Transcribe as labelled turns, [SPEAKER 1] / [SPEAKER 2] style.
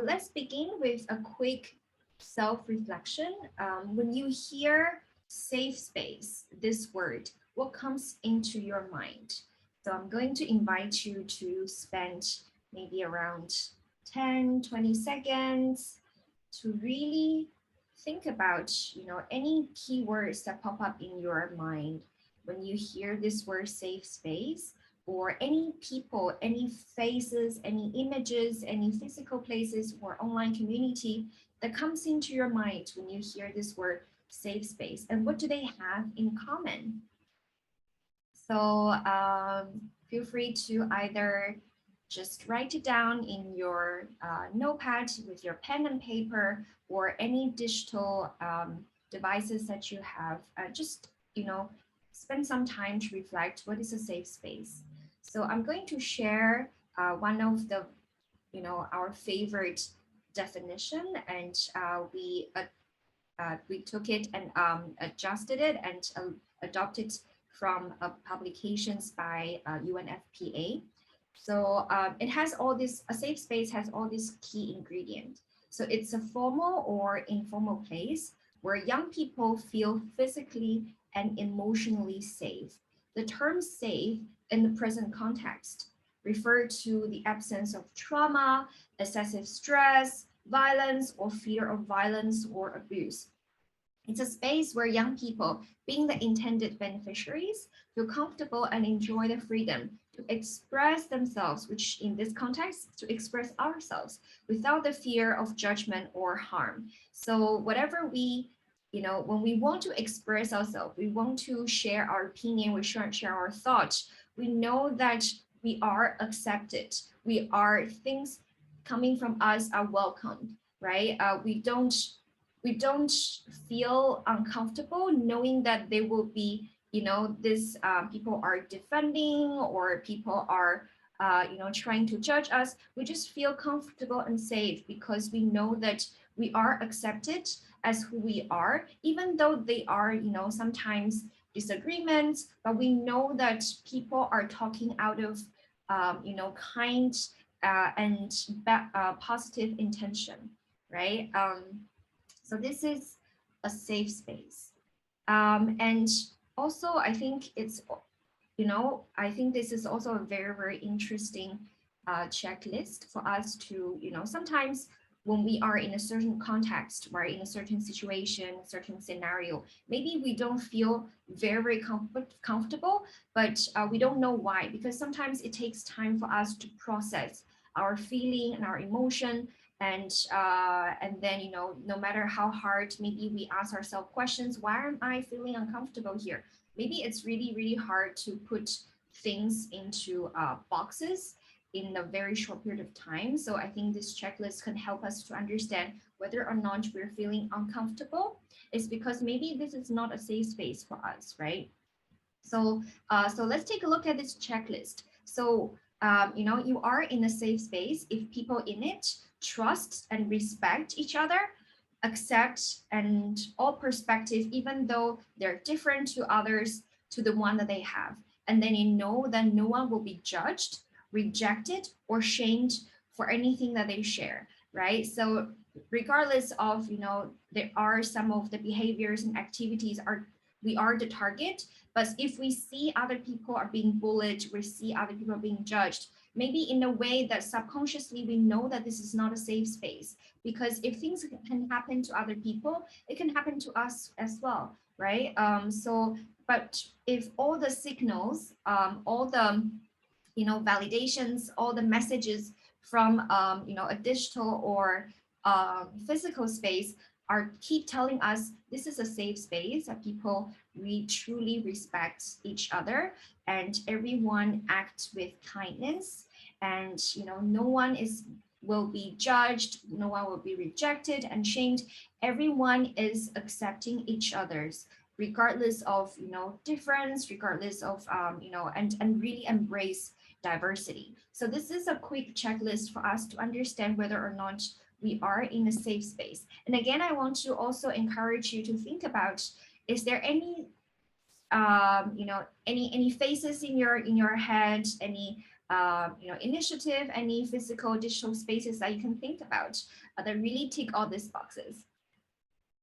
[SPEAKER 1] Let's begin with a quick self-reflection. When you hear safe space, this word, what comes into your mind? So I'm going to invite you to spend maybe around 10, 20 seconds to really think about, any keywords that pop up in your mind when you hear this word safe space, or any people, any faces, any images, any physical places or online community that comes into your mind when you hear this word safe space, and what do they have in common? So feel free to either just write it down in your notepad with your pen and paper, or any digital devices that you have. Just, spend some time to reflect what is a safe space. So I'm going to share one of the, our favorite definition, and we took it and adjusted it and adopted from publications by UNFPA. So it has all this, a safe space has all these key ingredients. So it's a formal or informal place where young people feel physically and emotionally safe. The term safe in the present context refer to the absence of trauma, excessive stress, violence, or fear of violence or abuse. It's a space where young people, being the intended beneficiaries, feel comfortable and enjoy the freedom to express themselves, which in this context, to express ourselves without the fear of judgment or harm. So whatever we, when we want to express ourselves, we want to share our opinion, we share our thoughts, we know that we are accepted. Things coming from us are welcomed, right? We don't feel uncomfortable knowing that there will be, this people are defending, or people are, trying to judge us. We just feel comfortable and safe because we know that we are accepted as who we are, even though they are, sometimes disagreements, but we know that people are talking out of, kind and positive intention, right? So this is a safe space. And also, I think I think this is also a very, very interesting checklist for us to, sometimes when we are in a certain context, right, in a certain situation, certain scenario, maybe we don't feel very, very comfortable, but we don't know why, because sometimes it takes time for us to process our feeling and our emotion. And then, no matter how hard, maybe we ask ourselves questions, why am I feeling uncomfortable here? Maybe it's really, really hard to put things into boxes in a very short period of time. So I think this checklist can help us to understand whether or not we're feeling uncomfortable. It's because maybe this is not a safe space for us, right? So let's take a look at this checklist. So you are in a safe space if people in it trust and respect each other, accept and all perspective, even though they're different to others, to the one that they have. And then you know that no one will be judged, rejected, or shamed for anything that they share, right? So regardless of, there are some of the behaviors and activities we are the target, but if we see other people are being bullied, we see other people are being judged, maybe in a way that subconsciously we know that this is not a safe space, because if things can happen to other people, it can happen to us as well, right? But if all the signals, all the, validations, all the messages from, a digital or physical space keep telling us this is a safe space, that people truly respect each other and everyone acts with kindness, and no one will be judged, no one will be rejected and shamed. Everyone is accepting each other's, regardless of difference, regardless of and really embrace diversity. So this is a quick checklist for us to understand whether or not we are in a safe space. And again, I want to also encourage you to think about, is there any any faces in your head, any initiative, any physical digital spaces that you can think about that really tick all these boxes.